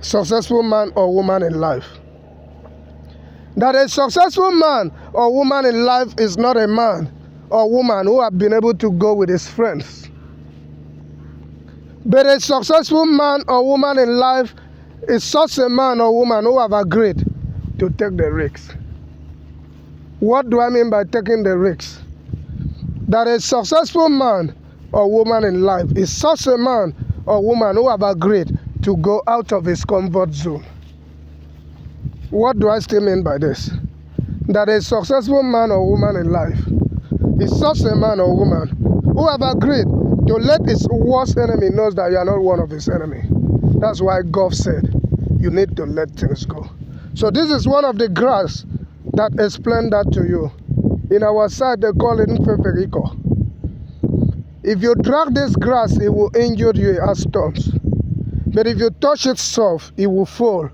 successful man or woman in life. That a successful man or woman in life is not a man or woman who have been able to go with his friends. But a successful man or woman in life is such a man or woman who have agreed to take the risks. What do I mean by taking the risks? That a successful man or woman in life is such a man or woman who have agreed to go out of his comfort zone. What do I still mean by this? That a successful man or woman in life is such a man or woman who have agreed to let his worst enemy know that you are not one of his enemy. That's why God said you need to let things go. So this is one of the grass that explain that to you. In our side, they call it Mfeferico. If you drag this grass, it will injure you, it has thorns. But if you touch it soft, it will fall.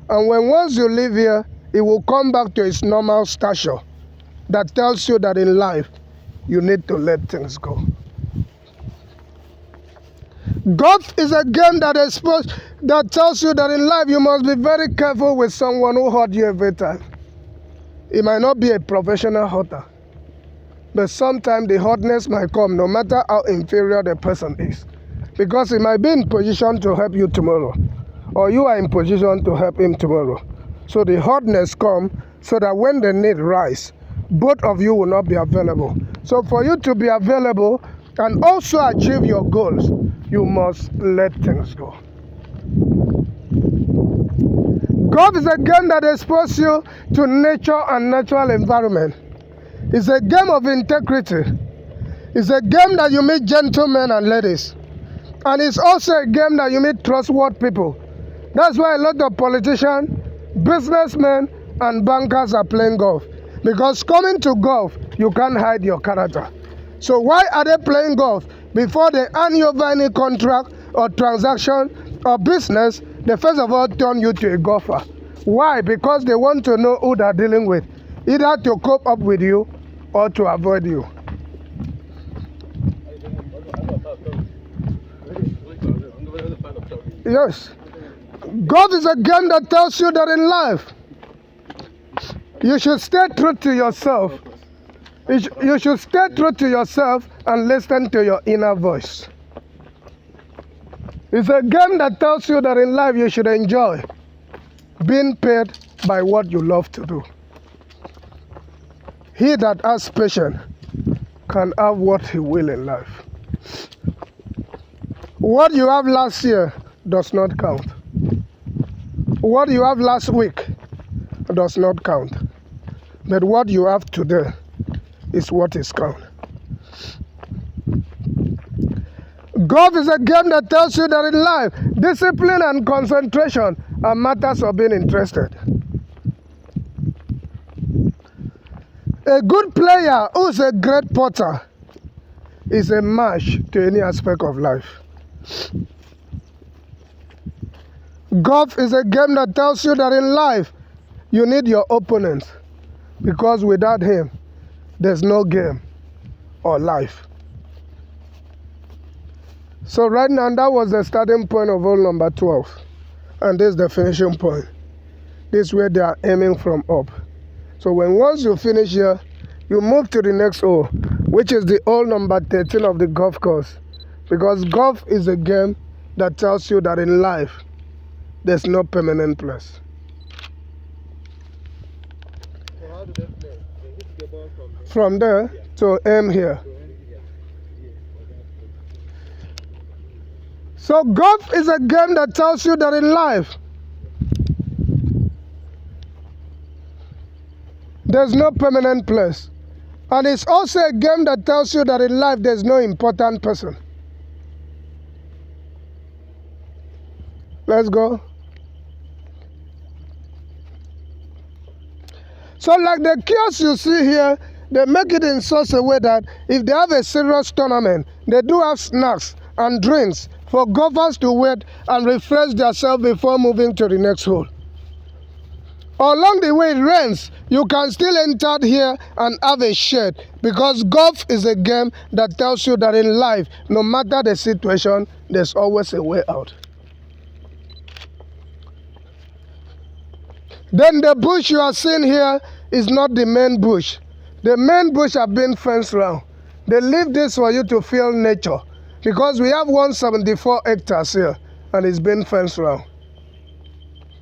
And once you leave here, it will come back to its normal stature. That tells you that in life, you need to let things go. Golf is a game that tells you that in life you must be very careful with someone who hurt you every time. It might not be a professional hurter, but sometimes the hotness might come no matter how inferior the person is. Because he might be in position to help you tomorrow, or you are in position to help him tomorrow. So the hotness comes so that when the need rise, both of you will not be available. So for you to be available and also achieve your goals, you must let things go. Golf is a game that exposes you to nature and natural environment. It's a game of integrity. It's a game that you meet gentlemen and ladies. And it's also a game that you meet trustworthy people. That's why a lot of politicians, businessmen, and bankers are playing golf. Because coming to golf, you can't hide your character. So why are they playing golf? Before they hand you over any contract or transaction or business, they first of all turn you to a golfer. Why? Because they want to know who they're dealing with, either to cope up with you or to avoid you. Yes. Golf is a game that tells you that in life, you should stay true to yourself. You should stay true to yourself and listen to your inner voice. It's a game that tells you that in life you should enjoy being paid by what you love to do. He that has patience can have what he will in life. What you have last year does not count. What you have last week does not count. But what you have today is what is count. Golf is a game that tells you that in life, discipline and concentration are matters of being interested. A good player who's a great putter is a match to any aspect of life. Golf is a game that tells you that in life, you need your opponent, because without him, there's no game or life. So right now, that was the starting point of hole number 12. And this is the finishing point. This is where they are aiming from up. So once you finish here, you move to the next hole, which is the hole number 13 of the golf course. Because golf is a game that tells you that in life, there's no permanent place. So how do they play? They hit the ball From there to aim here. So golf is a game that tells you that in life, there's no permanent place. And it's also a game that tells you that in life, there's no important person. Let's go. So like the kiosks you see here, they make it in such a way that if they have a serious tournament, they do have snacks and drinks for golfers to wait and refresh themselves before moving to the next hole. Along the way it rains, you can still enter here and have a shade, because golf is a game that tells you that in life, no matter the situation, there's always a way out. Then the bush you are seeing here is not the main bush. The main bush have been fenced round. They leave this for you to feel nature because we have 174 hectares here and it's been fenced round.